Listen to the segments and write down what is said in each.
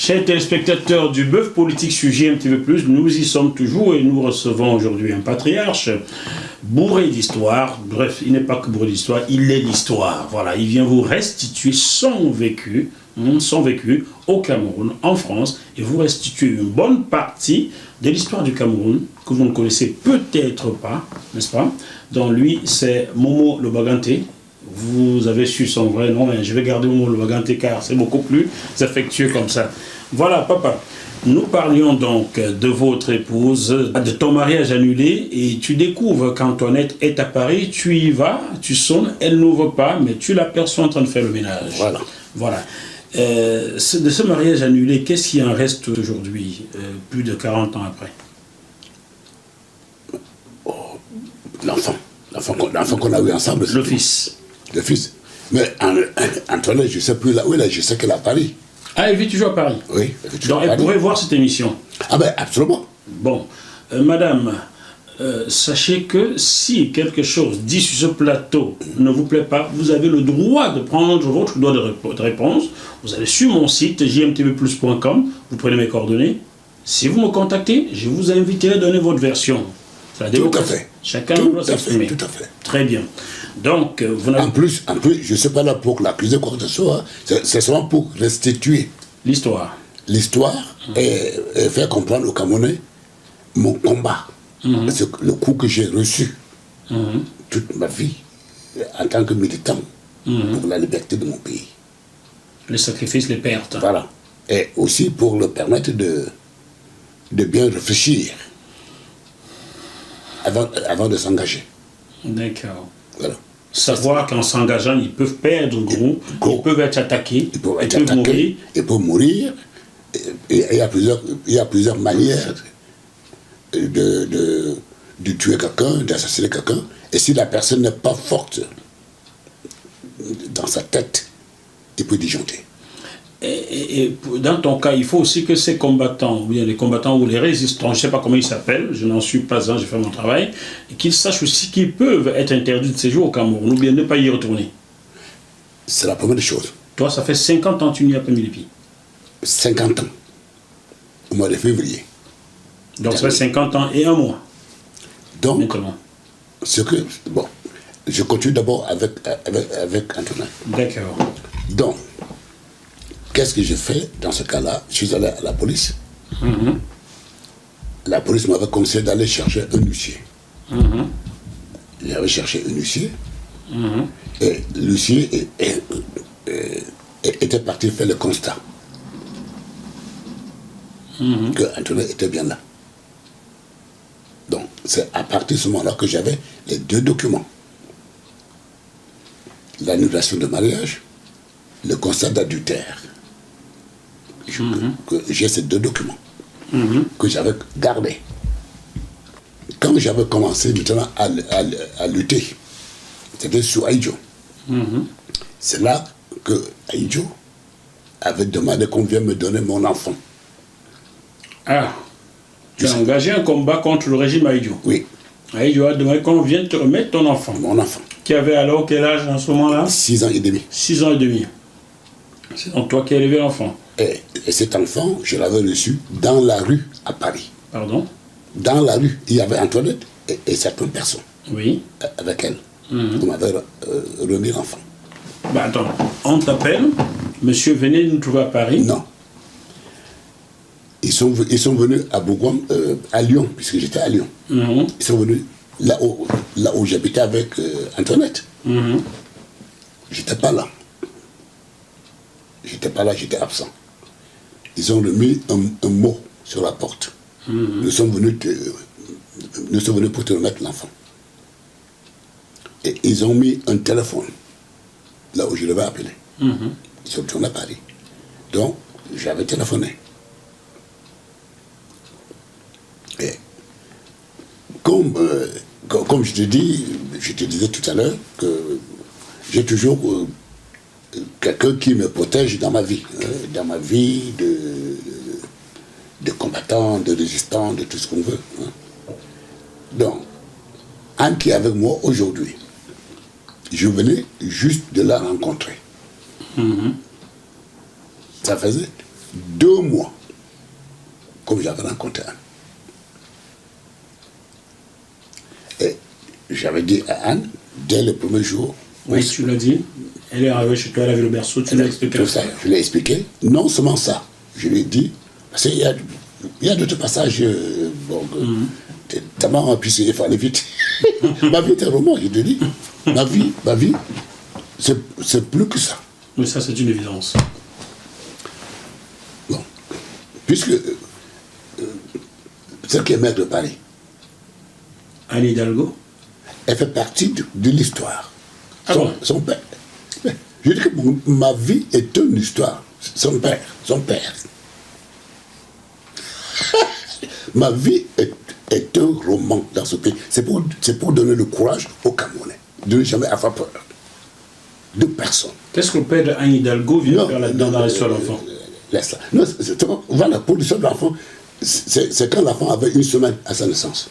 Chers téléspectateurs du Bœuf Politique sur GMTV+, nous y sommes toujours et nous recevons aujourd'hui un patriarche bourré d'histoire. Bref, il n'est pas que bourré d'histoire, il est l'histoire. Voilà, il vient vous restituer son vécu au Cameroun, en France, et vous restituer une bonne partie de l'histoire du Cameroun que vous ne connaissez peut-être pas, n'est-ce pas? Donc lui, c'est Momo Lobagante. Vous avez su son vrai nom, mais je vais garder Momo Lobagante car c'est beaucoup plus affectueux comme ça. Voilà, papa. Nous parlions donc de votre épouse, de ton mariage annulé, et tu découvres qu'Antoinette est à Paris, tu y vas, tu sonnes, elle n'ouvre pas, mais tu l'aperçois en train de faire le ménage. Voilà. De ce mariage annulé, qu'est-ce qui en reste aujourd'hui, plus de 40 ans après? L'enfant qu'on a eu ensemble. Le fils. Le fils. Mais Antoinette, je ne sais plus là où elle est, je sais qu'elle est à Paris. Ah, elle vit toujours à Paris? Oui, elle vit toujours à Paris. Donc elle pourrait voir cette émission? Ah ben, absolument. Bon, madame, sachez que si quelque chose dit sur ce plateau ne vous plaît pas, vous avez le droit de prendre votre droit de réponse. Vous allez sur mon site jmtvplus.com, vous prenez mes coordonnées. Si vous me contactez, je vous inviterai à donner votre version. Tout à fait. Chacun doit s'exprimer. Tout à fait. Très bien. Donc, vous n'avez... En plus, je ne suis pas là pour l'accuser quoi que ce soit. C'est seulement pour restituer l'histoire. L'histoire et faire comprendre aux Camerounais mon combat. Le coup que j'ai reçu toute ma vie en tant que militant pour la liberté de mon pays. Les sacrifices, les pertes. Voilà. Et aussi pour le permettre de bien réfléchir avant de s'engager. D'accord. Voilà. Savoir qu'en s'engageant, ils peuvent perdre gros, ils peuvent être attaqués, ils peuvent mourir. Ils peuvent mourir. Et il y a plusieurs manières de tuer quelqu'un, d'assassiner quelqu'un. Et si la personne n'est pas forte dans sa tête, il peut disjoncter. Et dans ton cas, il faut aussi que ces combattants, ou bien les combattants ou les résistants, je ne sais pas comment ils s'appellent, je n'en suis pas un, j'ai fait mon travail, et qu'ils sachent aussi qu'ils peuvent être interdits de séjour au Cameroun, ou bien ne pas y retourner. C'est la première chose. Toi, ça fait 50 ans que tu n'y as pas mis les pieds. 50 ans, au mois de février. Donc ça fait 50 ans et un mois. Donc, maintenant. Je continue d'abord avec Antonin. D'accord. Donc, qu'est-ce que j'ai fait dans ce cas-là? Je suis allé à la police. La police m'avait conseillé d'aller chercher un huissier. J'avais cherché un huissier. Et l'huissier était parti faire le constat que Antonin était bien là. Donc, c'est à partir de ce moment-là que j'avais les deux documents. L'annulation de mariage, le constat d'adultère. J'ai ces deux documents que j'avais gardés. Quand j'avais commencé maintenant à lutter, c'était sur Aïdjo. C'est là que Aïdjo avait demandé qu'on vienne me donner mon enfant. Ah, tu as engagé un combat contre le régime Aïdjo. Oui. Aïdjo a demandé qu'on vienne te remettre ton enfant. Mon enfant. Qui avait alors quel âge en ce moment-là? 6 ans et demi. 6 ans et demi. C'est donc toi qui as élevé l'enfant. Et cet enfant, je l'avais reçu dans la rue à Paris. Pardon? Dans la rue, il y avait Antoinette et certaines personnes. Oui. Avec elle. On m'avait remis l'enfant. Bah attends, on t'appelle, monsieur venez nous trouver à Paris? Non. Ils sont venus à Bourgogne, à Lyon, puisque j'étais à Lyon. Ils sont venus là où j'habitais avec Antoinette. J'étais pas là. J'étais absent. Ils ont remis un mot sur la porte. Nous sommes venus pour te remettre l'enfant. Et ils ont mis un téléphone là où je devais appeler. Ils sont retournés à Paris. Donc, j'avais téléphoné. Et comme je te disais tout à l'heure, que j'ai toujours quelqu'un qui me protège dans ma vie de combattant, de résistant, de tout ce qu'on veut. Donc, Anne qui est avec moi aujourd'hui, je venais juste de la rencontrer. Ça faisait 2 mois, comme j'avais rencontré Anne. Et j'avais dit à Anne, dès le premier jour... Oui, tu l'as dit. Elle est arrivée chez toi, elle a vu le berceau, tu lui as expliqué. Tout ça, je l'ai expliqué. Non seulement ça, je lui ai dit, parce qu'il y a d'autres passages, ta maman, puis il fallait vite. Ma vie est un roman, je te dis. Ma vie, c'est plus que ça. Mais ça, c'est une évidence. Bon. Puisque celle qui est maire de Paris, Anne Hidalgo, elle fait partie de l'histoire. Ah bon? Son père. Je dis que ma vie est une histoire. Son père. Ma vie est un roman dans ce pays. C'est pour donner le courage aux Camerounais de ne jamais avoir peur de personne. Qu'est-ce que le père d'Anne Hidalgo vient faire là-dedans dans l'histoire de l'enfant? Voilà, pour l'histoire de l'enfant, c'est quand l'enfant avait 1 semaine à sa naissance.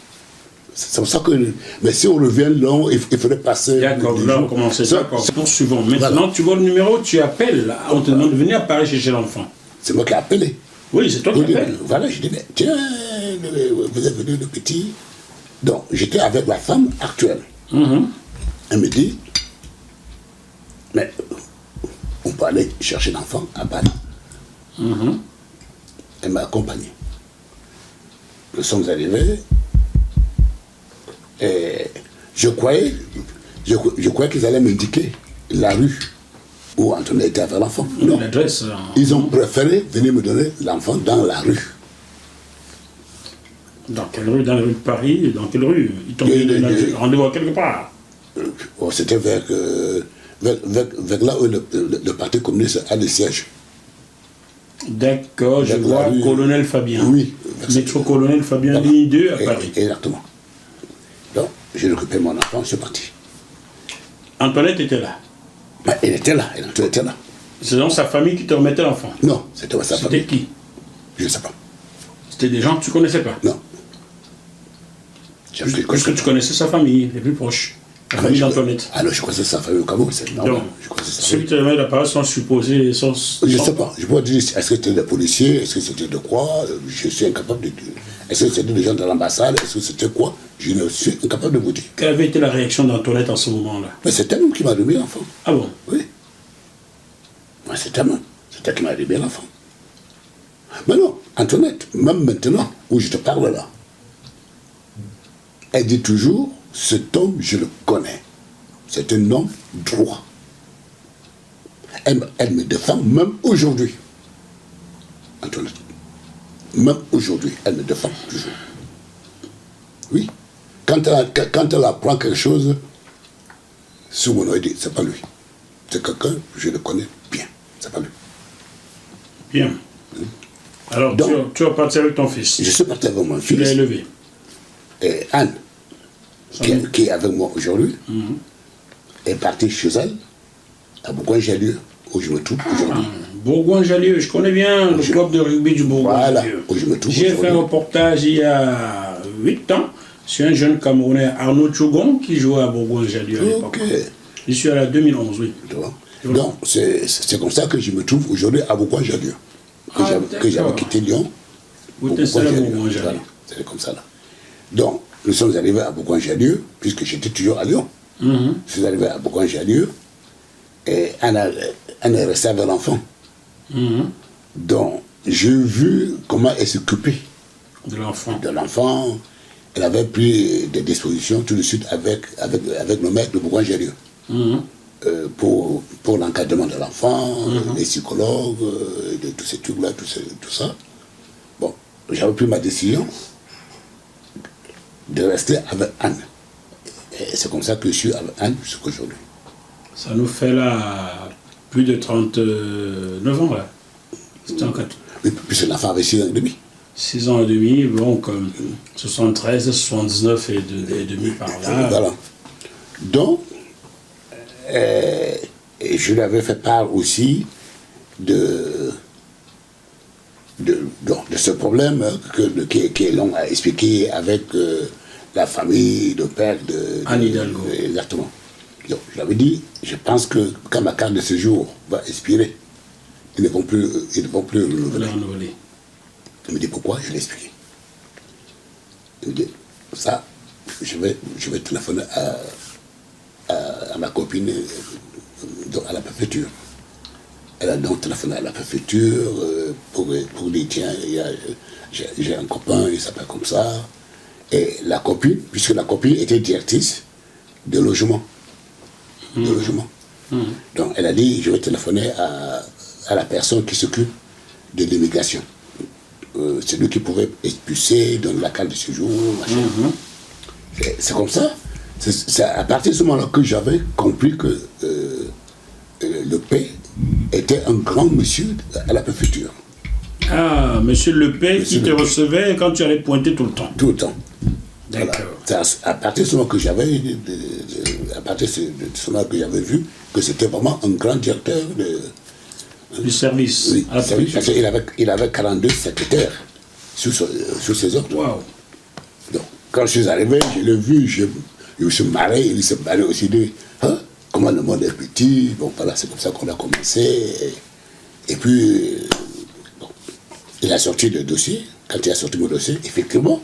C'est pour ça que... Mais si on revient long, il faudrait passer... D'accord, là on commence. D'accord, poursuivons. Maintenant, voilà. Tu vois le numéro, tu appelles, on te demande de venir à Paris chercher l'enfant. C'est moi qui ai appelé. Oui, c'est toi qui appelles. Voilà, je dis, mais tiens, vous êtes venu le petit. Donc, j'étais avec la femme actuelle. Elle me dit, mais on peut aller chercher l'enfant à Paris. Elle m'a accompagné. Nous sommes arrivés et je croyais qu'ils allaient m'indiquer la rue où Antoinette était avec l'enfant. Non, l'adresse. Ils ont préféré venir me donner l'enfant dans la rue. Dans quelle rue? Dans la rue de Paris? Dans quelle rue? Ils t'ont donné rendez-vous quelque part? C'était vers là où le Parti communiste a des sièges. D'accord, je vois Colonel Fabien. Oui. Métro Colonel Fabien, ligne 2 à Paris. Exactement. Donc, j'ai récupéré mon enfant, je suis parti. Antoinette était là? Elle était là, elle était là. C'est donc sa famille qui te remettait l'enfant? Non, c'était pas sa famille. C'était qui? Je ne sais pas. C'était des gens que tu ne connaissais pas? Non. Est-ce que tu connaissais sa famille, les plus proches? La famille d'Antoinette? Alors, je connaissais sa famille au Cameroun, c'est normal. Ceux qui te remettent la parole sont supposés... Je ne sais pas. Je peux dire, est-ce que c'était des policiers? Est-ce que c'était de quoi? Je suis incapable de dire. Est-ce que c'était des gens de l'ambassade? Est-ce que c'était quoi? Je ne suis incapable de vous dire. Quelle avait été la réaction d'Antoinette en ce moment-là? Mais c'est elle-même qui m'a remis l'enfant. Ah bon? Oui. Ouais, c'est elle-même. C'est elle qui m'a remis l'enfant. Mais non, Antoinette, même maintenant, où je te parle là, elle dit toujours, cet homme, je le connais. C'est un homme droit. Elle me défend même aujourd'hui. Antoinette. Même aujourd'hui, elle me défend toujours. Oui. Quand elle apprend quelque chose, sur mon oeil, c'est pas lui. C'est quelqu'un, je le connais bien. C'est pas lui. Bien. Alors, donc, tu vas partir avec ton fils? Je suis parti avec mon fils. Tu l'as élevé? Et Anne, qui est avec moi aujourd'hui, est partie chez elle, à Bourgoin-Jallieu, où je me trouve aujourd'hui. Bourgoin-Jallieu, je connais bien le club de rugby du Bourgoin-Jallieu. Voilà, où je me trouve. J'ai fait un reportage il y a 8 ans sur un jeune Camerounais, Arnaud Tchougon, qui jouait à Bourgoin-Jallieu à l'époque. Je suis à la 2011, oui. Donc, c'est comme ça que je me trouve aujourd'hui à Bourgoin-Jallieu. Que j'avais quitté Lyon. Vous êtes installé à Bourgoin-Jallieu. Voilà, c'est comme ça là. Donc, nous sommes arrivés à Bourgoin-Jallieu, puisque j'étais toujours à Lyon. Je suis arrivé à Bourgoin-Jallieu, et Anne est restée avec l'enfant. Donc, j'ai vu comment elle s'occupait de l'enfant. Elle avait pris des dispositions tout de suite avec le maître de Bourgoin-Jallieu. Pour l'encadrement de l'enfant, les psychologues, de tous ces trucs-là, tout ça. Bon, j'avais pris ma décision de rester avec Anne. Et c'est comme ça que je suis avec Anne jusqu'à aujourd'hui. Ça nous fait là plus de 39 ans, là. C'était en 4. Oui, puisque l'enfant avait 6 ans et demi. 6 ans et demi, bon, comme 73, 79 et demi par là. Voilà. Donc, et je lui avais fait part aussi de ce problème qui est long à expliquer avec la famille, le père de Anne Hidalgo. Exactement. Donc, je l'avais dit, je pense que quand ma carte de séjour va expirer, ils ne vont plus renouveler. renouveler. Il me dit pourquoi, je lui ai expliqué. Il me dit, ça, je vais téléphoner à ma copine à la préfecture. Elle a donc téléphoné à la préfecture pour dire, tiens, j'ai un copain, il s'appelle comme ça. Et la copine, puisque la copine était directrice de logement. Donc elle a dit, je vais téléphoner à la personne qui s'occupe de l'immigration. C'est lui qui pouvait expulser, donner la carte de séjour, machin. C'est comme ça. C'est à partir de ce moment-là que j'avais compris que le P était un grand monsieur à la préfecture. Ah, monsieur Lepay qui te Lepay. recevait quand tu allais pointer tout le temps. Tout le temps. D'accord. Voilà. C'est à partir de ce moment que j'avais, à partir de ce moment que j'avais vu que c'était vraiment un grand directeur Du service. oui, à la parce préfecture. qu'il avait 42 secrétaires sous ses ordres. Waouh. Donc, quand je suis arrivé, je l'ai vu, je me suis marré, il s'est marré aussi de hein, comment le monde est petit. Bon, voilà, c'est comme ça qu'on a commencé. Et puis, bon, il a sorti le dossier. Quand il a sorti mon dossier, effectivement,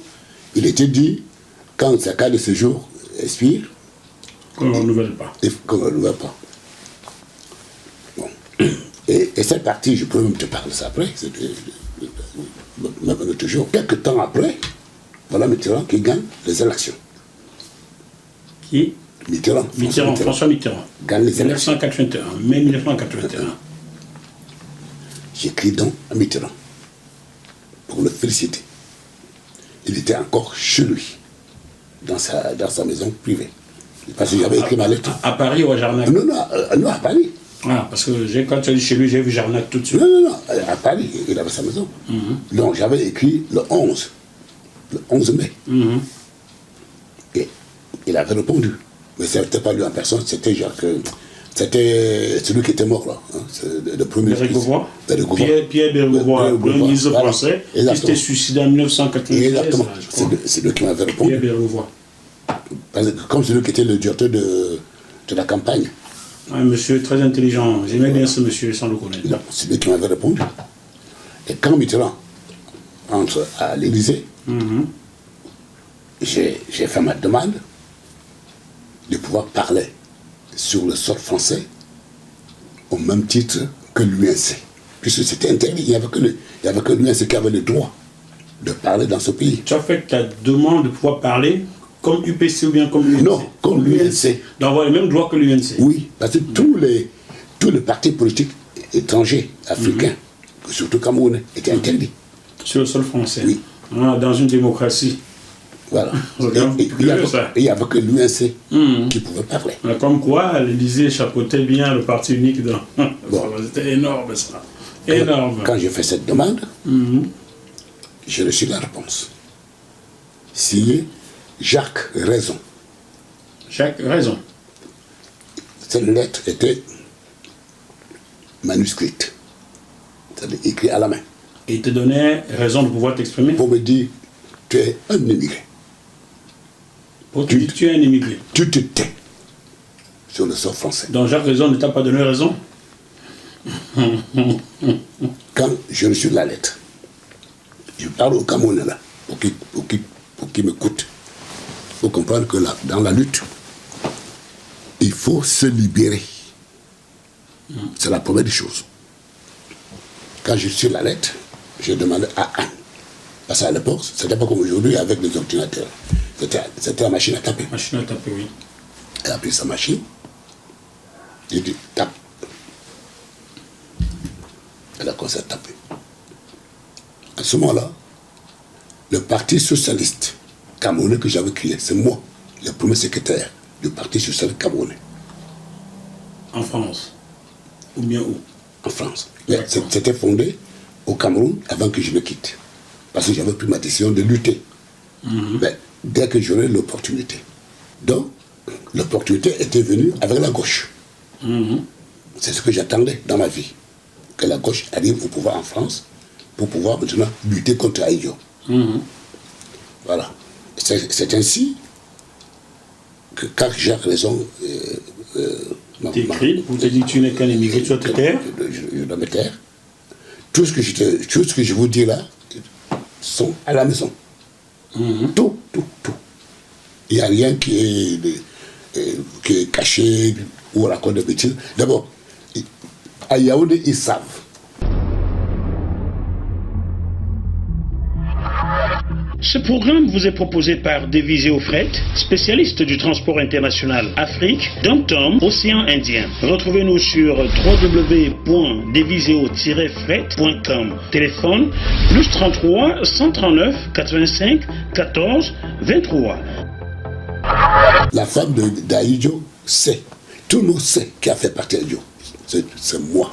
il était dit, quand sa carte de séjour expire, Qu'on ne renouvelle pas. et qu'on ne renouvelle pas. Bon. Et cette partie, je peux même te parler de ça après. Même toujours. Quelques temps après, voilà Mitterrand qui gagne les élections. Qui Mitterrand. François Mitterrand. Gagne les élections. 1981, mai 1981. J'écris donc à Mitterrand pour le féliciter. Il était encore chez lui, dans sa maison privée. Parce que j'avais écrit ma lettre. À Paris ou à Jarnac? Non, à Paris. Ah, parce que quand tu es chez lui, j'ai vu Jarnac tout de suite. Non, à Paris, il avait sa maison. Donc j'avais écrit le 11 mai. Et il avait répondu. Mais ce n'était pas lui en personne, c'était Jacques. C'était celui qui était mort là. Hein, le premier Bérégovoy. Bérégovoy. Pierre Bérégovoy, le premier ministre voilà. français, qui Exactement. s'était suicidé en 1996. Exactement. Je crois. C'est lui qui m'avait répondu. Pierre Bérégovoy. Parce que comme celui qui était le directeur de la campagne. Un monsieur très intelligent. J'aimais bien ce monsieur sans le connaître. Non, c'est lui qui m'avait répondu. Et quand Mitterrand entre à l'Élysée, j'ai fait ma demande de pouvoir parler sur le sol français au même titre que l'UNC. Puisque c'était interdit, il n'y avait que l'UNC qui avait le droit de parler dans ce pays. Tu as fait ta demande de pouvoir parler comme UPC ou bien comme l'UNC? Non, comme l'UNC. D'avoir les mêmes droits que l'UNC. Oui, parce que tous les partis politiques étrangers, africains, surtout camerounais, étaient interdits. Sur le sol français. Oui. Ah, dans une démocratie. Voilà. Regarde, Et il n'y avait, ça. que l'UNC qui pouvait parler. Comme quoi, l'Élysée chapeautait bien le parti unique dans. Bon. C'était énorme ça. Énorme. Quand j'ai fait cette demande, j'ai reçu la réponse. Signé Jacques Raison. Jacques Raison. Cette lettre était manuscrite, c'est-à-dire écrite à la main, Et il te donnait raison de pouvoir t'exprimer. pour me dire, tu es un immigré. Pour te dire que tu es un immigré. Tu te tais sur le sol français. Donc Jacques Raison ne t'a pas donné raison. Quand j'ai reçu la lettre, je parle au Camerounais là, pour qu'il m'écoute, pour comprendre que là, dans la lutte, il faut se libérer. C'est la première des choses. Quand j'ai reçu la lettre, j'ai demandé à Anne. Parce qu'à l'époque, c'était pas comme aujourd'hui avec les ordinateurs. C'était la machine à taper. Machine à taper, oui. Elle a pris sa machine. J'ai dit, tape. Elle a commencé à taper. À ce moment-là, le Parti socialiste camerounais que j'avais créé, c'est moi, le premier secrétaire du Parti socialiste camerounais, En France. Ou bien où? en France. D'accord. C'était fondé au Cameroun avant que je me quitte. Parce que j'avais pris ma décision de lutter. Mais dès que j'aurais l'opportunité. Donc, l'opportunité était venue avec la gauche. C'est ce que j'attendais dans ma vie. Que la gauche arrive au pouvoir en France pour pouvoir maintenant lutter contre Aïdjo. Voilà. C'est ainsi que quand Jacques Raison T'écris, on te dit que tu n'es qu'un immigré, tu dois te taire. je dois me taire. tout ce que je vous dis là sont à la maison. Tout. Il n'y a rien qui est caché ou raconte des bêtises. D'abord, à Yaoundé, ils savent. Ce programme vous est proposé par Deviseo Fret, spécialiste du transport international Afrique, Dom-Tom, Océan Indien. Retrouvez-nous sur www.deviseo-fret.com. Téléphone +33 139 85 14 23. La femme d'Aïdjo sait, tout le monde sait qui a fait partie d'Aïdjo. C'est moi,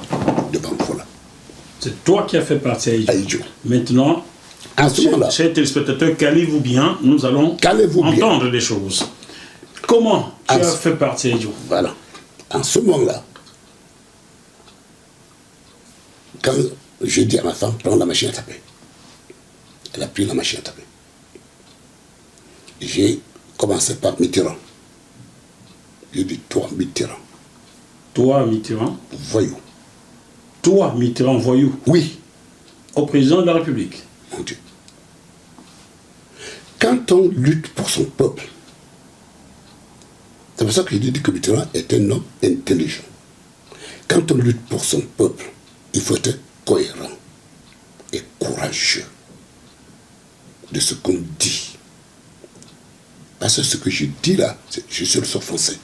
de Banfola. C'est toi qui as fait partie d'Aïdjo. Maintenant, en ce moment-là, chers téléspectateurs, calez-vous bien, nous allons entendre des choses. Comment tu as fait partie d'Aïdjo? Voilà. En ce moment-là, quand je dis à ma femme, prends la machine à taper. Elle a pris la machine à taper. J'ai commencé par Mitterrand. J'ai dit, toi, Mitterrand. Toi, Mitterrand? Voyou. Toi, Mitterrand, voyou? Oui. Au président de la République? Mon Dieu. Quand on lutte pour son peuple, c'est pour ça que je dis que Mitterrand est un homme intelligent. Quand on lutte pour son peuple, il faut être cohérent et courageux de ce qu'on dit. Parce que ce que je dis là, je suis le sourd français.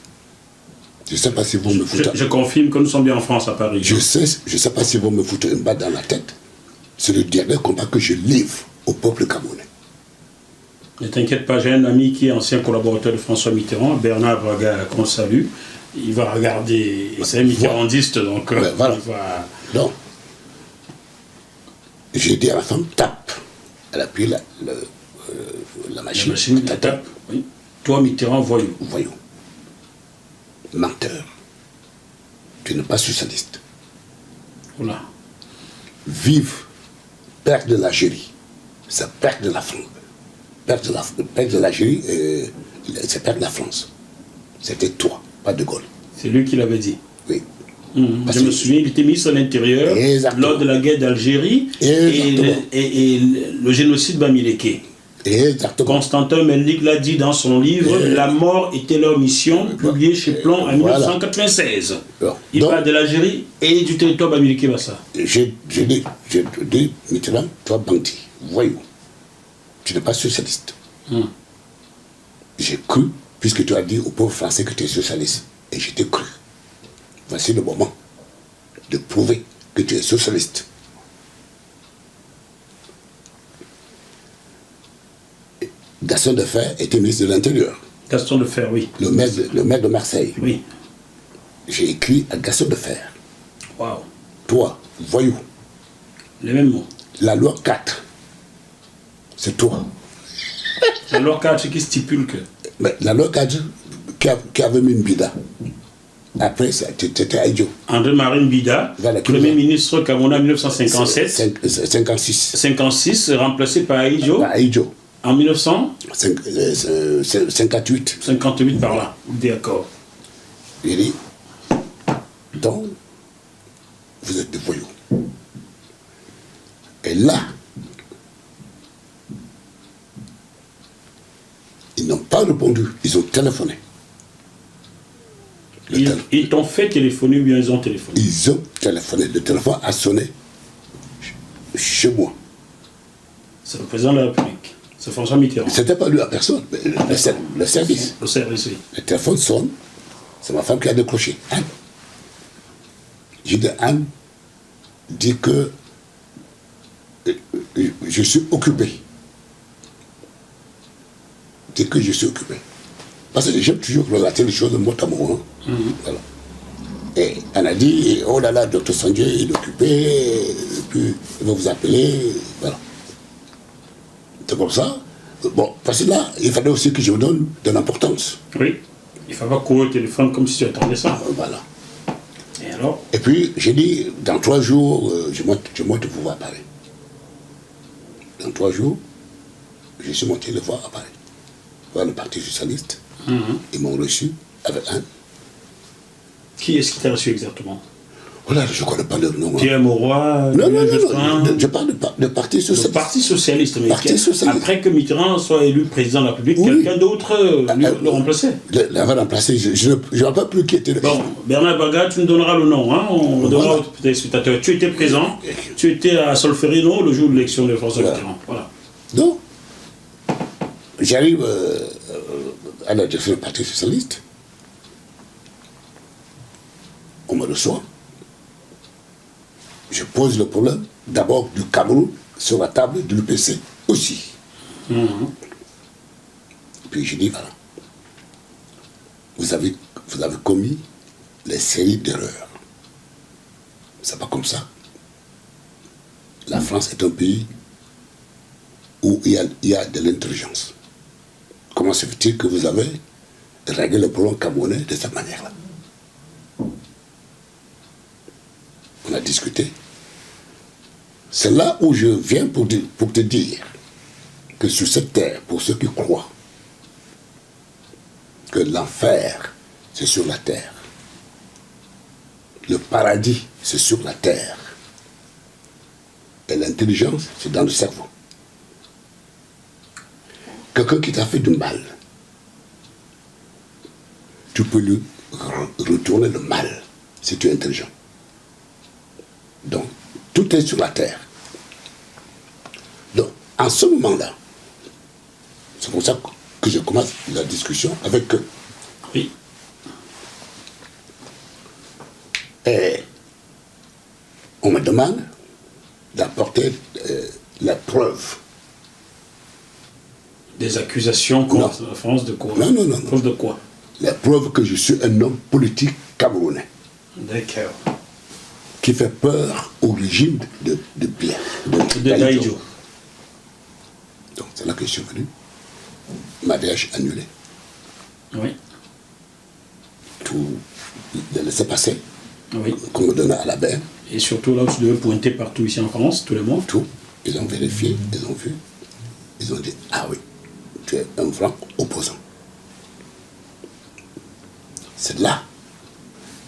Je ne sais pas si vous me foutez. Je confirme que nous sommes bien en France, à Paris. Je sais pas si vous me foutez une balle dans la tête. C'est le dernier combat que je livre au peuple camerounais. Ne t'inquiète pas, j'ai un ami qui est ancien collaborateur de François Mitterrand, Bernard Braga, qu'on salue. Il va regarder, c'est un mitterrandiste, donc voilà. il va... Donc, j'ai dit à ma femme, tape. Elle a pris la machine. La machine, elle tape. Oui. Toi, Mitterrand, voyou. Voyou. Menteur. Tu n'es pas socialiste. Voilà. Vive, père de l'Algérie. C'est père de la France. Père de l'Algérie, c'est père de la France. C'était toi, pas de Gaulle. C'est lui qui l'avait dit. Oui. Je me souviens, il était ministre de l'Intérieur lors de la guerre d'Algérie et le génocide Bamileke. Exactement. Constantin Melnik l'a dit dans son livre La mort était leur mission, publié chez Plon en 1996. Il parle de l'Algérie et du territoire Bamileke Bassa. J'ai dit, Mitterrand, toi, bandit, voyou, tu n'es pas socialiste. J'ai cru, puisque tu as dit au peuple français que tu es socialiste, et je t'ai cru. Voici le moment de prouver que tu es socialiste. Gaston Defferre était ministre de l'Intérieur. Gaston Defferre, oui. Le maire de Marseille. Oui. J'ai écrit à Gaston Defferre. Waouh. Toi, voyou. Les mêmes mots. La loi 4, c'est toi. La loi 4 qui stipule que... Mais la loi 4 qui avait mis une bida. Après, c'était Aïdjo. André-Marie Mbida, Voilà, Premier ministre Camerounais en 1957. 56. 56, remplacé par Aïdjo. Aïdjo. En 1958. 58 par là. D'accord. Il dit, donc, vous êtes des voyous. Et là, ils n'ont pas répondu, ils ont téléphoné. Ils t'ont fait téléphoner ou bien ils ont téléphoné? Ils ont téléphoné. Le téléphone a sonné chez moi. C'est le président de la République. C'est François Mitterrand. C'était pas lui la personne, mais le service. Le service, oui. Le téléphone sonne. C'est ma femme qui a décroché. Anne. J'ai dit, Anne, dit que je suis occupé. Dit que je suis occupé. Parce que j'aime toujours relater les choses de mot à mot. Voilà. Et elle a dit, oh là là, docteur Sandier, il est occupé, et puis il va vous appeler. Voilà. C'est comme ça. Bon, parce que là, il fallait aussi que je vous donne de l'importance. Oui. Il ne faut pas courir au téléphone comme si tu attendais ça. Voilà. Et alors? Et puis, j'ai dit, dans 3 jours, je monte pour voir à Paris. Dans 3 jours, je suis monté le voir à Paris. Voir le Parti Socialiste. Ils m'ont reçu avec un. Qui est-ce qui t'a reçu exactement? Voilà, je ne connais pas leur nom. Pierre Mauroy, Non, non, Jospin. non, je parle de Parti Le Socialiste. Parti Socialiste. Mais Parti Socialiste. après que Mitterrand soit élu président de la République, Oui. quelqu'un d'autre le remplaçait. L'avait remplacé, je ne rappelle plus qui était le... Bon, Bernard Baga, tu nous donneras le nom, hein, on donnera aux téléspectateurs. Tu étais présent, tu étais à Solferino le jour de l'élection de François Mitterrand. Voilà. Donc, j'arrive à la direction du Parti Socialiste. On me reçoit. Je pose le problème, d'abord du Cameroun, sur la table de l'UPC aussi. Puis je dis, voilà, vous avez commis les séries d'erreurs. C'est pas comme ça. La France est un pays où il y a de l'intelligence. Comment se fait-il que vous avez réglé le problème camerounais de cette manière-là? On a discuté. C'est là où je viens pour te dire que sur cette terre, pour ceux qui croient que l'enfer, c'est sur la terre, le paradis, c'est sur la terre, et l'intelligence, c'est dans le cerveau. Quelqu'un qui t'a fait du mal, tu peux lui retourner le mal si tu es intelligent. Donc, tout est sur la terre. Donc, en ce moment-là, c'est pour ça que je commence la discussion avec eux. Oui. Et on me demande d'apporter la preuve. Des accusations contre la France de quoi? Non, non, non. Preuve de quoi? La preuve que je suis un homme politique camerounais. D'accord. Qui fait peur au régime de Pierre. De Daïdjo. Donc c'est là que je suis venu. Mariage annulé. Oui. Tout le laisser passer. Oui. Qu'on me donnait à la BM. Et surtout là où tu devais pointer partout ici en France, tous les mois. Tout. Ils ont vérifié, ils ont vu. Ils ont dit, ah oui, tu es un franc opposant. C'est là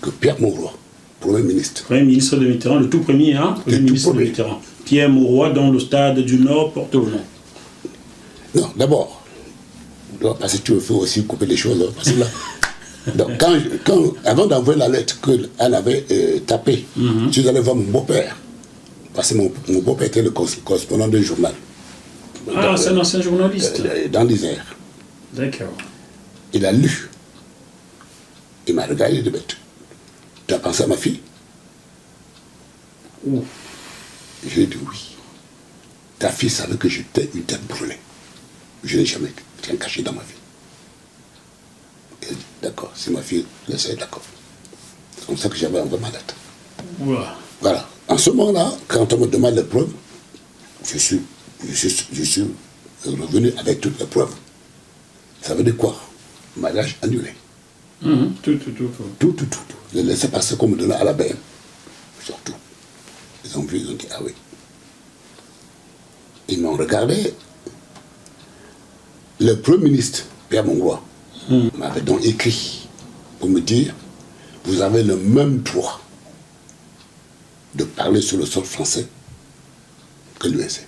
que Pierre Mauroy, Premier ministre. Premier ministre de Mitterrand, le tout premier, hein, Premier ministre de Mitterrand. Pierre Mauroy, dont le stade du Nord porte le nom. Non, d'abord, parce que tu me fais aussi couper les choses. Hein, parce que là, donc, avant d'envoyer la lettre qu'elle avait tapée, je suis allé voir mon beau-père. Parce que mon beau-père était le correspondant d'un journal. Ah, c'est un ancien journaliste. Dans l'Isère. D'accord. Il a lu. Il m'a regardé, il dit, tu as pensé à ma fille? Ouh. Je lui ai dit oui. Ta fille savait que j'étais une tête brûlée. Je n'ai jamais rien caché dans ma vie. D'accord, si ma fille le sait, d'accord. C'est comme ça que j'avais envoyé ma lettre. Ouah. Voilà. En ce moment-là, quand on me demande les preuves, je suis revenu avec toutes les preuves. Ça veut dire quoi? Mariage annulé. Tout. Tout. Je laissais passer qu'on me donnait à la BM. Surtout. Ils ont vu, ils ont dit, ah oui. Ils m'ont regardé. Le Premier ministre, Pierre Mauroy, m'avait donc écrit pour me dire, vous avez le même droit de parler sur le sol français que l'USC.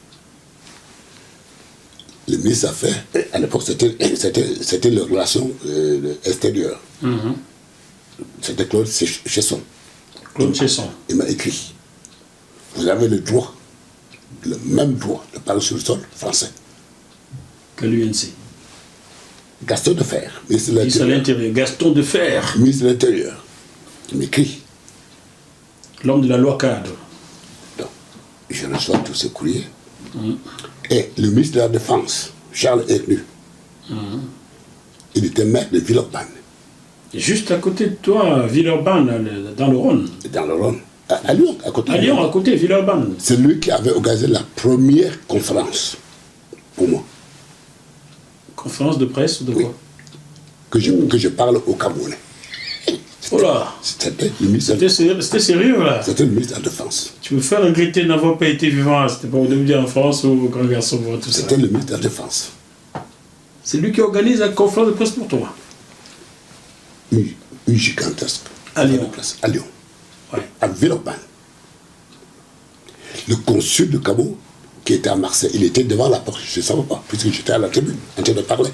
Le ministre des Affaires, à l'époque, c'était les relations extérieures. C'était Claude Chesson. Claude Chesson. Il m'a écrit, vous avez le droit, le même droit de parler sur le sol français. Que l'UNC. Gaston Defferre, ministre de Ministre de l'Intérieur. Gaston Defferre. Ministre de l'Intérieur. Il m'écrit. L'homme de la loi cadre. Donc, je reçois tous ces courriers. Et le ministre de la Défense, Charles Hernu, il était maire de Villeurbanne. Juste à côté de toi, Villeurbanne, dans le Rhône. Dans le Rhône. À Lyon, à côté. À Lyon, à côté, Villeurbanne. C'est lui qui avait organisé la première conférence pour moi. Conférence de presse ou de quoi? Que je parle au Camerounais. Oh là! C'était le ministre. C'était sérieux là? C'était le ministre de la Défense. Tu me fais regretter de n'avoir pas été vivant. C'était pas au début en France ou au Grand Garçon pour tout ça. C'était le ministre de la Défense. C'est lui qui organise la conférence de presse pour toi. Une gigantesque. À Lyon. À Lyon. Ouais. à Villeurbanne. Le consul de Cameroun, qui était à Marseille, il était devant la porte, je ne savais pas, puisque j'étais à la tribune, en train de parler.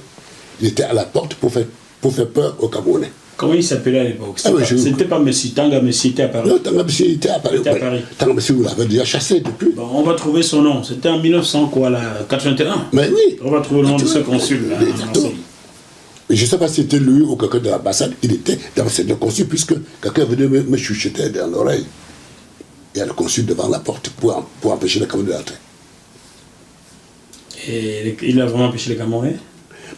Il était à la porte pour faire peur aux Camerounais. Comment il s'appelait à l'époque? Ah oui, C'était pas Messi, Tanga Messi était à Paris. Non, Tanga Messi était à Paris. Il était à Paris. Tanga Messi, vous l'avez déjà chassé depuis. Bon, on va trouver son nom. C'était en 1981. Mais oui. On va trouver le nom de ce consul là, à Marseille. Je ne sais pas si c'était lui ou quelqu'un de l'ambassade. Il était dans cette consul, puisque quelqu'un venait me chuchoter dans l'oreille. Il y a le consul devant la porte pour empêcher les Camerounais d'entrer. Et il a vraiment empêché les Camerounais?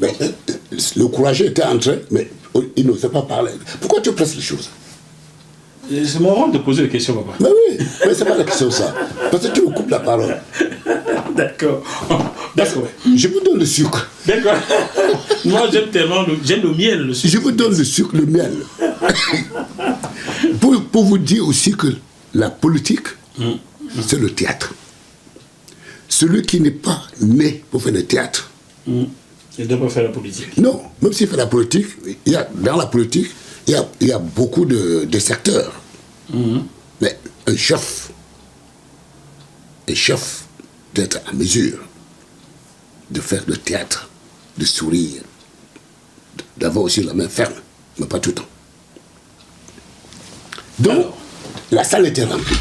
Mais le courageux était entré, mais il n'osait pas parler. Pourquoi tu presses les choses? C'est mon rôle de poser des questions, papa. Mais oui, mais c'est pas la question ça. Parce que tu me coupes la parole. D'accord. D'accord. Je vous donne le sucre. D'accord. Moi, j'aime tellement j'aime le miel. Le sucre. Je vous donne le sucre, le miel. pour vous dire aussi que la politique, c'est le théâtre. Celui qui n'est pas né pour faire le théâtre. Il ne doit pas faire la politique. Non, même s'il fait la politique, dans la politique, il y a beaucoup de secteurs. Mais un chef d'être en mesure de faire le théâtre, de sourire, d'avoir aussi la main ferme, mais pas tout le temps. Donc, alors, la salle était remplie.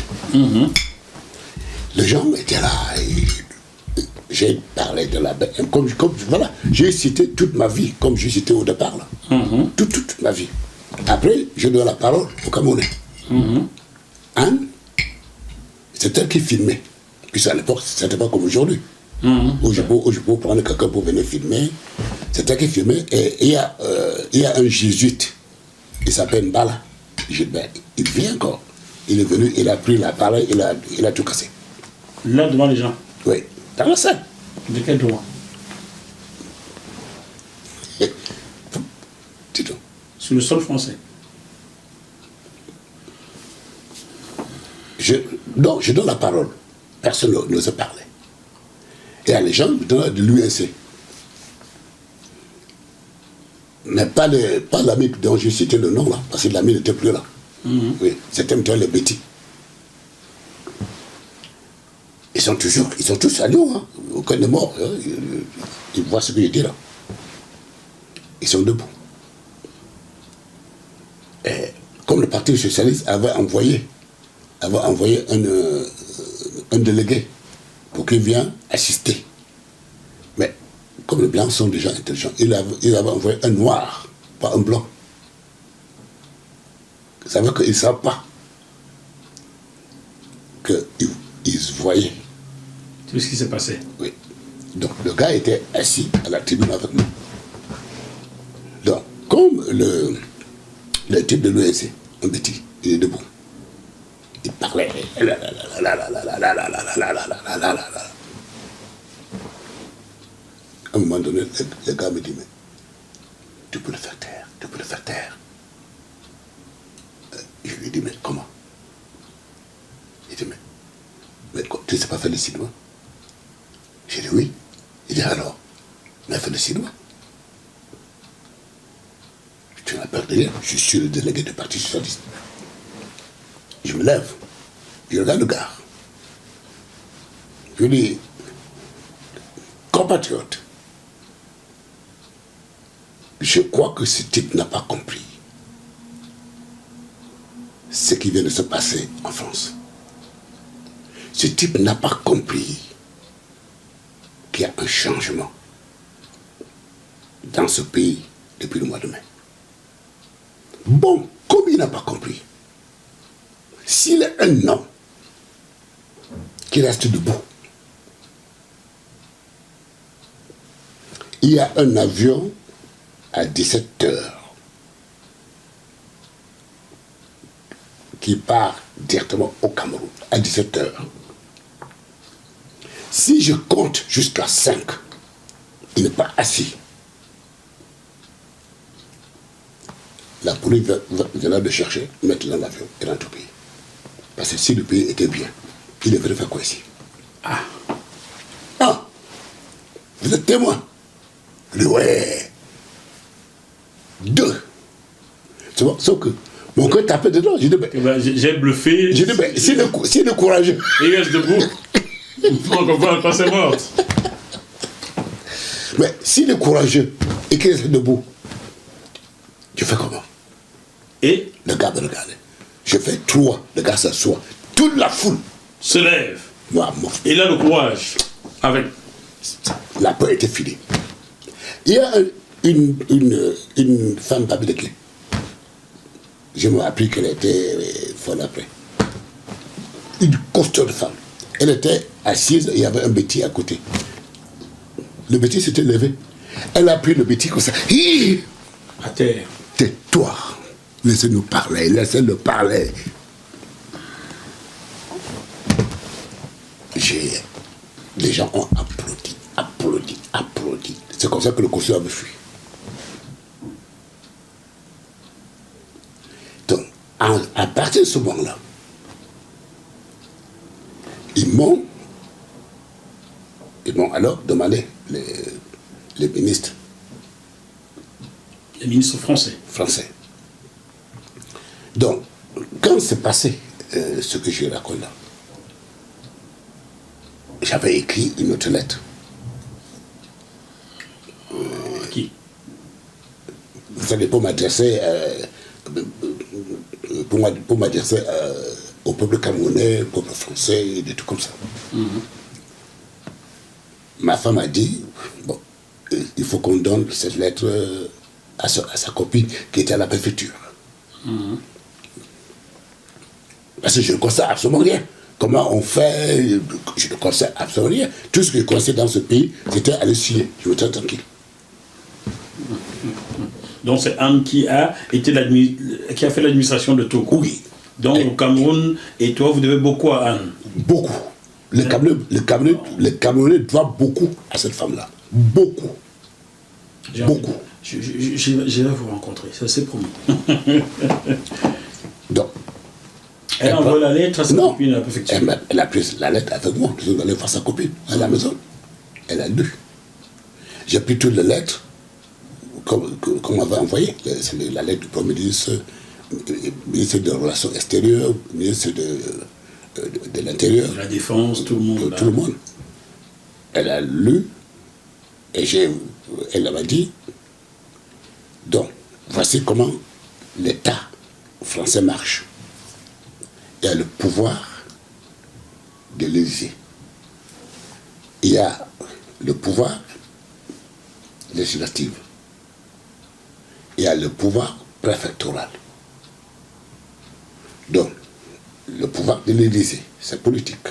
Les gens étaient là. J'ai parlé de la bête. Voilà, j'ai cité toute ma vie, comme j'ai cité au départ. Là. Toute ma vie. Après, je donne la parole au Camerounais. Anne, c'est elle qui filmait. Puis à l'époque, c'était pas comme aujourd'hui. Où je peux prendre quelqu'un pour venir filmer. C'est elle qui filmait. Et il y a un jésuite, il s'appelle Mbala. Il vient encore. Il est venu, il a pris l'appareil, il a tout cassé. Là, devant les gens? Oui, dans la salle. De quel droit? Dis-donc. Sur le sol français? Je donne la parole. Personne n'ose parler. Et à les gens de l'UNC. Mais pas l'ami dont j'ai cité le nom là, parce que l'ami n'était plus là. Oui, c'était les bêtis. Ils sont tous à Lyon, hein. Aucun n'est mort. Hein. Ils voient ce que je dis là. Ils sont debout. Et comme le Parti socialiste avait envoyé un délégué pour qu'il vienne assister. Mais comme les Blancs sont déjà intelligents, il avait envoyé un noir, pas un blanc. Ça veut dire qu'ils ne savent pas qu'ils se voyaient. Tout ce qui s'est passé. Oui. Donc le gars était assis à la tribune avec nous. Donc, comme le type de l'OSC, un petit, il est debout. Il parlait. À un moment donné, le gars me dit, mais tu peux le faire taire, tu peux le faire taire. Je lui ai dit, mais comment? Il dit, mais tu ne sais pas faire le cinéma? J'ai dit, oui. Il dit, alors, mais fais le cinéma. Tu n'as peur de rien, je suis le délégué du Parti socialiste. Je me lève, je regarde le gars. Je lui dis, compatriote, je crois que ce type n'a pas compris ce qui vient de se passer en France. Ce type n'a pas compris qu'il y a un changement dans ce pays depuis le mois de mai. Bon, comme il n'a pas compris, s'il est un homme qui reste debout, il y a un avion à 17h qui part directement au Cameroun à 17h. Si je compte jusqu'à 5, il n'est pas assis. La police viendra le chercher, mettre dans l'avion et rentrer au pays. Parce que si le pays était bien, il devrait faire quoi ici? Ah, vous êtes témoin? Je dis, ouais. 2. Sauf que Mon cœur tapait dedans. J'ai dit, mais, J'ai bluffé. j'ai dit, mais si le courageux. Il reste debout. On comprend quand c'est mort. Mais si le courageux et qu'il reste debout, je fais comment? Et Le gars me regardait. Je fais 3, le gars s'assoit. Toute la foule. se lève. Moi, Il a le courage. Avec. la peur était finie. Il y a une femme Babi de clé. Je m'ai appris qu'elle était folle après. Une costaud de femme. Elle était assise, il y avait un bêtis à côté. Le bêtis s'était levé. Elle a pris le bêtis comme ça. Hi! À terre. Tais-toi. Laissez-nous parler, laissez-le parler. Les gens ont applaudi, applaudi, applaudi. C'est comme ça que le costume me fuit. Donc, à partir de ce moment-là, ils m'ont alors demandé, les ministres Les ministres français. Donc, quand s'est passé ce que je raconte là, j'avais écrit une autre lettre. Qui? Vous savez, pour m'adresser au peuple camerounais, au peuple français, des trucs comme ça. Ma femme a dit, bon, il faut qu'on donne cette lettre à sa copine qui était à la préfecture. Parce que je ne conseille absolument rien. Comment on fait? Je ne conseille absolument rien. Tout ce que je conseille dans ce pays, c'était aller signer. Je me tiens tranquille. Donc c'est Anne qui a fait l'administration de Togo. Oui. Donc au Cameroun, et toi, vous devez beaucoup à Anne. Beaucoup. Le Camerounais doit beaucoup à cette femme-là. Beaucoup. Beaucoup. Je vais vous rencontrer, ça c'est promis. Donc, Elle a envoyé la lettre à sa copine à la préfecture. Elle a pris la lettre avec moi. Je suis allé voir sa copine à la maison. Elle a lu. J'ai pris toutes les lettres qu'on m'avait envoyées. C'est la lettre du Premier ministre, ministre des Relations extérieures, ministre de l'Intérieur. La défense, tout le monde. Tout le monde. Elle a lu et elle m'a dit, donc, voici comment l'État français marche. Il y a le pouvoir de l'Élysée. Il y a le pouvoir législatif. Il y a le pouvoir préfectoral. Donc, le pouvoir de l'Élysée, c'est politique.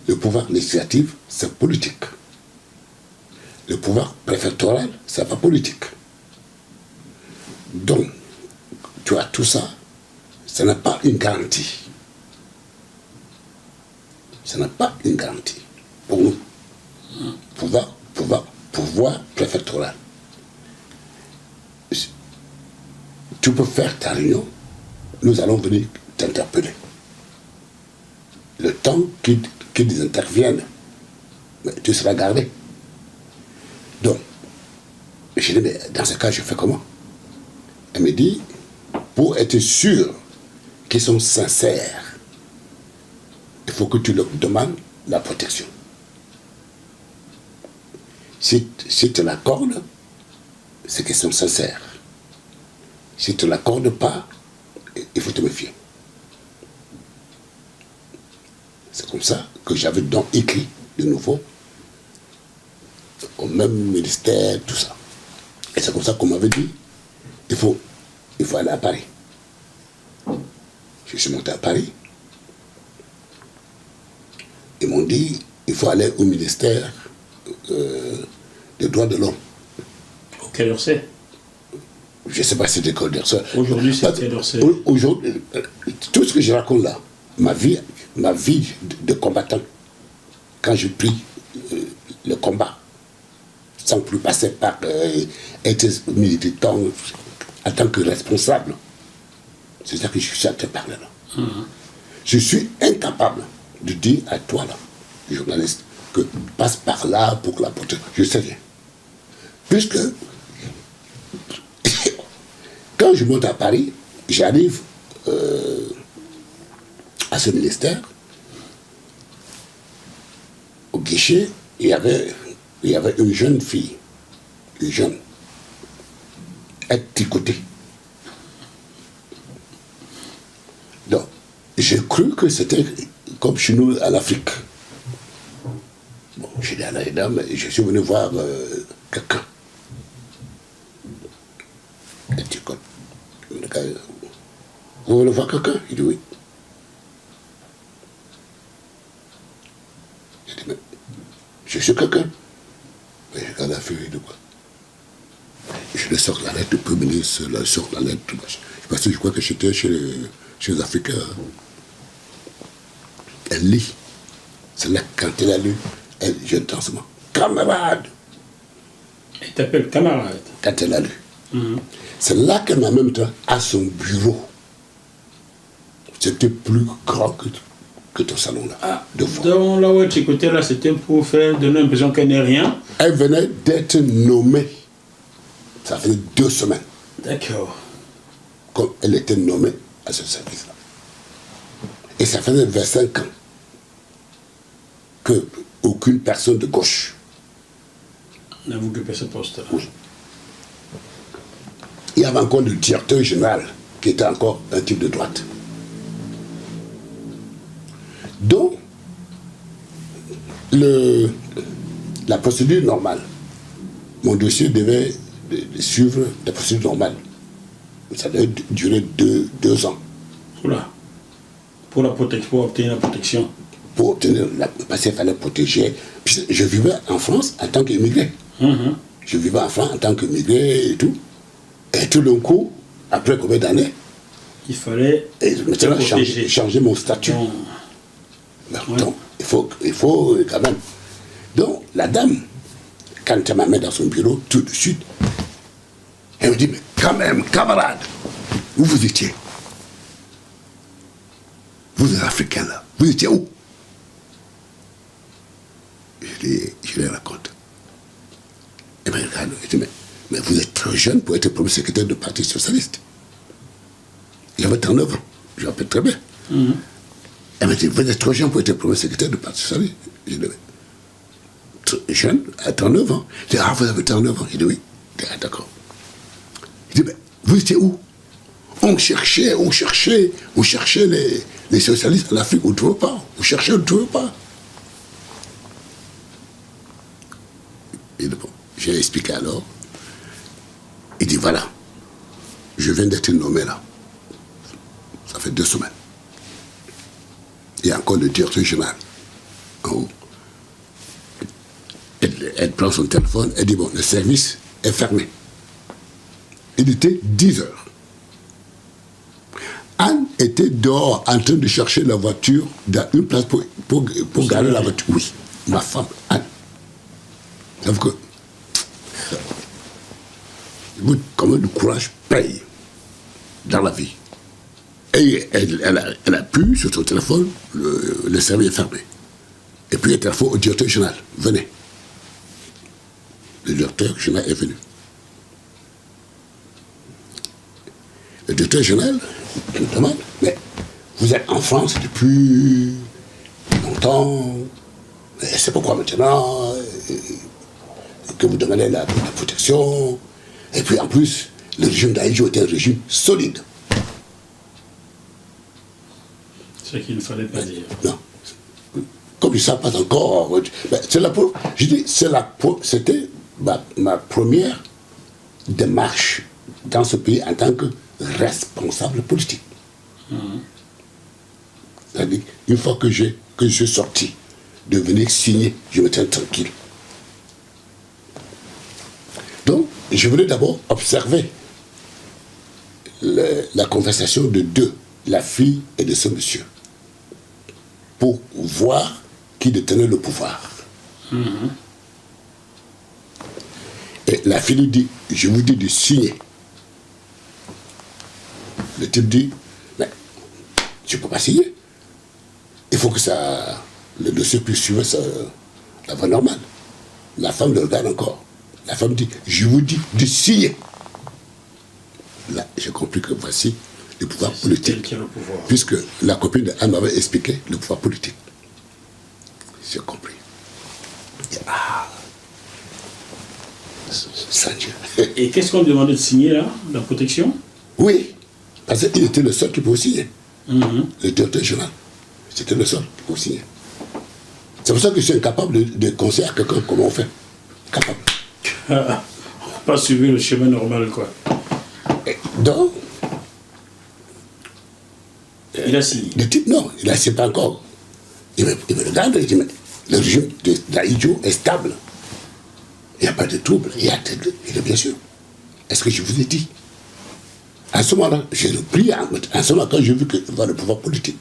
Le pouvoir législatif, c'est politique. Le pouvoir préfectoral, c'est pas politique. Donc, tu as tout ça, ce n'est pas une garantie. Ce n'est pas une garantie pour nous. Pouvoir préfectoral. Tu peux faire ta réunion, nous allons venir t'interpeller. Le temps qu'ils interviennent, tu seras gardé. Donc, je dis, mais dans ce cas, je fais comment? Elle me dit, pour être sûr qu'ils sont sincères, il faut que tu leur demandes la protection. Si tu l'accordes, c'est qu'ils sont sincères. Si tu ne l'accordes pas, il faut te méfier. C'est comme ça que j'avais donc écrit de nouveau au même ministère, tout ça. Et c'est comme ça qu'on m'avait dit, il faut aller à Paris. Je suis monté à Paris. Ils m'ont dit, il faut aller au ministère des droits de l'homme. Au Quai d'Orsay. Je ne sais pas si c'était Quai d'Orsay. Aujourd'hui, c'est Quai d'Orsay. Aujourd'hui, tout ce que je raconte là, ma vie de combattant, quand j'ai pris le combat, sans plus passer par être militant en tant que responsable, c'est ça que je suis en train de parler là. Je suis incapable de dire à toi là, le journaliste, que passe par là pour la protéger. Je sais rien. Puisque quand je monte à Paris, j'arrive à ce ministère, au guichet, il y avait une jeune fille, une jeune, elle tricotait. Donc, j'ai cru que c'était comme chez nous à l'Afrique. Bon, j'ai dit à la dame, je suis venu voir quelqu'un. Elle tricote. Vous voulez voir quelqu'un? Il dit oui. J'ai dit, mais je suis quelqu'un. Mais je regarde la fille de quoi. Je lui sors la lettre du Premier ministre, je sors la lettre. Parce que je crois que j'étais chez les Africains. Elle lit. C'est là, quand elle a lu, elle, je danse moi. Camarade! Elle t'appelle camarade. Quand elle a lu. C'est là qu'elle m'a même temps à son bureau. C'était plus grand que ton salon là. Ah, deux fois. donc là où tu écoutais là, c'était pour faire donner l'impression qu'elle n'est rien. Elle venait d'être nommée. Ça faisait 2 semaines. D'accord. Comme elle était nommée à ce service-là. Et ça faisait 25 ans que aucune personne de gauche n'a voulu occuper ce poste-là. Oui. Il y avait encore le directeur général qui était encore un type de droite. Donc, la procédure normale, mon dossier devait suivre la procédure normale. Ça devait durer 2 ans. Oula. Pour obtenir la protection. Pour obtenir parce qu'il fallait protéger. Puis je vivais en France en tant qu'immigré. Je vivais en France en tant qu'immigré et tout. Et tout d'un coup, après combien d'années, il fallait maintenant changer mon statut. Donc, il faut quand même. Donc, la dame, quand elle m'a mis dans son bureau, tout de suite, elle me dit, mais quand même, camarade, où vous étiez? Vous êtes africain là, vous étiez où? Je les raconte. Elle me regarde, elle dit, mais vous êtes trop jeune pour être premier secrétaire du Parti Socialiste. J'avais 39 ans, je me rappelle très bien. Elle m'a dit, vous êtes trop jeune pour être premier secrétaire du Parti Socialiste. Je dis, jeune, à 39 ans. Je dis, ah, vous avez 39 ans. Il dit, oui. Je dis, ah, d'accord. Il dit, mais vous étiez où? On cherchait les socialistes en Afrique, on ne trouvait pas. On cherchait, on ne trouvait pas. Et bon, j'ai expliqué alors. Il dit, voilà, je viens d'être nommé là. Ça fait 2 semaines. Il y a encore le directeur général en haut. Elle prend son téléphone, elle dit, bon, le service est fermé. Il était 10 heures. Anne était dehors en train de chercher la voiture dans une place pour garer la voiture. Oui, ma femme, Anne. Sauf que, comment le courage paye dans la vie. Et elle a pu, sur son téléphone, le service est fermé. Et puis elle téléphone au directeur général, venez. Le directeur général est venu. Le directeur général me demande, mais vous êtes en France depuis longtemps, c'est pourquoi maintenant que vous demandez la protection. Et puis en plus, le régime d'Aïdjo était un régime solide. Ce qu'il ne fallait pas dire. Non. Comme ils ne savent pas encore. C'est la preuve. Je dis, c'était ma première démarche dans ce pays en tant que responsable politique. C'est-à-dire, une fois que je suis sorti, de venir signer, je me tiens tranquille. Donc, je voulais d'abord observer la conversation de deux, la fille et de ce monsieur, pour voir qui détenait le pouvoir. Et la fille lui dit, je vous dis de signer. Le type dit, mais je ne peux pas signer. Il faut que le dossier puisse suivre la voie normale. La femme le regarde encore. La femme dit, je vous dis de signer. Là, j'ai compris que voici le pouvoir C'est elle politique. qui a le pouvoir. Puisque la copine d'Anne m'avait expliqué le pouvoir politique. J'ai compris. Et ça Dieu. Et qu'est-ce qu'on demandait de signer là? La protection? Oui, parce qu'il était le seul qui pouvait signer. Le directeur général. C'était le seul qui pouvait signer. C'est pour ça que je suis incapable de conseiller à quelqu'un comment on fait. Capable. Pas suivre le chemin normal, quoi. Et donc, Il a signé. le type, non, il a signé pas encore. Il me regarde et il dit, mais le régime de l'Aïdjo est stable. Il n'y a pas de trouble. Il est bien sûr. Est-ce que je vous ai dit? À ce moment-là, j'ai pris à ce moment-là, quand j'ai vu qu'il va le pouvoir politique,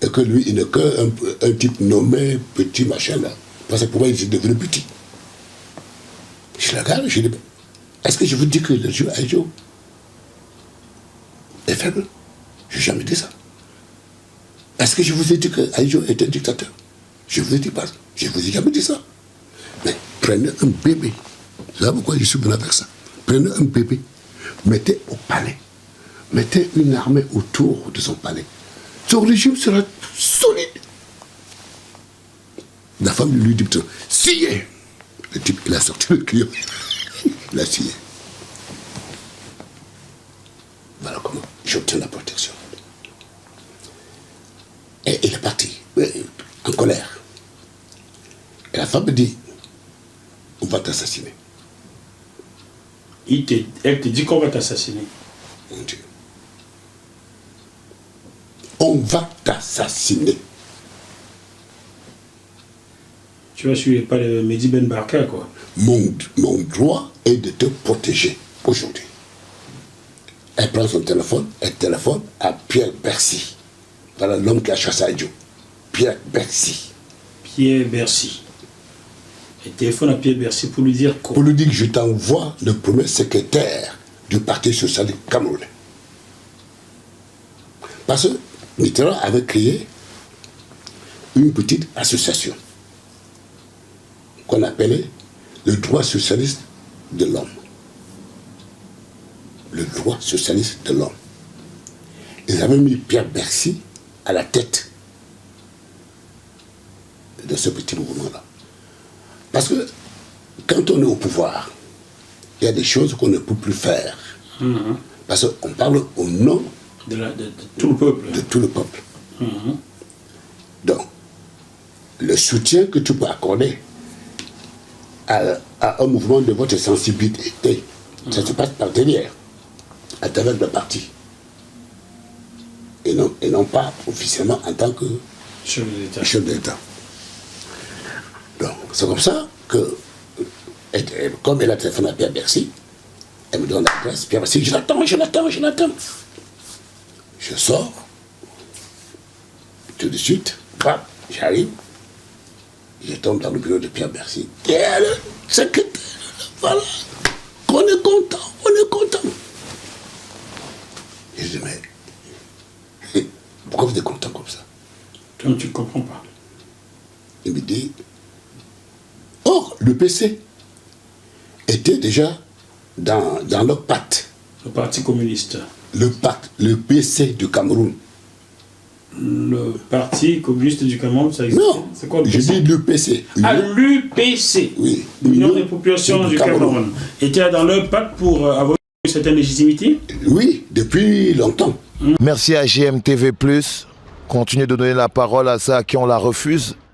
et que lui, il n'est qu'un type nommé petit machin là, parce que pour moi, il est devenu petit. Je le regarde, je dis, est-ce que je vous dis que le jeu Aïdjo est faible? Je n'ai jamais dit ça. Est-ce que je vous ai dit que Aïdjo est un dictateur? Je ne vous ai dit pas. Je ne vous ai jamais dit ça. Mais prenez un bébé. Vous savez pourquoi je suis venu avec ça? Prenez un bébé, mettez au palais, mettez une armée autour de son palais. Son régime sera solide. La femme lui dit, sciez. Le type, il a sorti le crayon. Il a scié. Voilà comment j'obtiens la protection. Et il est parti, en colère. Et la femme me dit, on va t'assassiner. Elle te dit qu'on va t'assassiner. Mon Dieu. On va t'assassiner. Tu vas suivre pas le Mehdi Ben Barka, quoi. Mon droit est de te protéger aujourd'hui. Elle prend son téléphone, elle téléphone à Pierre Bercy. Voilà l'homme qui a chassé Aïdjo. Pierre Bercy. Pierre Bercy. Elle téléphone à Pierre Bercy pour lui dire quoi? Pour lui dire que je t'envoie le premier secrétaire du Parti socialiste camerounais. Parce que Mitterrand avait créé une petite association qu'on appelait le droit socialiste de l'homme. Le droit socialiste de l'homme. Ils avaient mis Pierre Bercy à la tête de ce petit mouvement-là. Parce que quand on est au pouvoir, il y a des choses qu'on ne peut plus faire. Parce qu'on parle au nom de tout le peuple. de tout le peuple. Donc, le soutien que tu peux accorder à un mouvement de votre sensibilité, ça se passe par derrière, à travers le parti. Et non pas officiellement en tant que Chef de l'État. chef de l'État. Donc, c'est comme ça que, comme elle a téléphoné à Pierre Bercy, elle me donne l'adresse. Pierre Bercy, je l'attends. Je sors, tout de suite, bam, j'arrive, je tombe dans le bureau de Pierre Bercy. Et elle, secrétaire, voilà, on est content. Et je dis, mais pourquoi vous êtes content comme ça? Toi, tu ne comprends pas. Il me dit, oh, le PC était déjà dans le pacte. Le Parti communiste. Le PC du Cameroun. Le Parti communiste du Cameroun, ça existe? Non, C'est quoi le je PC? dis l'UPC. Ah, l'UPC. Oui. L'Union des populations du Cameroun. Était dans leur pacte pour avoir une certaine légitimité? Oui, depuis longtemps. Merci à GMTV+. Continuez de donner la parole à ceux à qui on la refuse.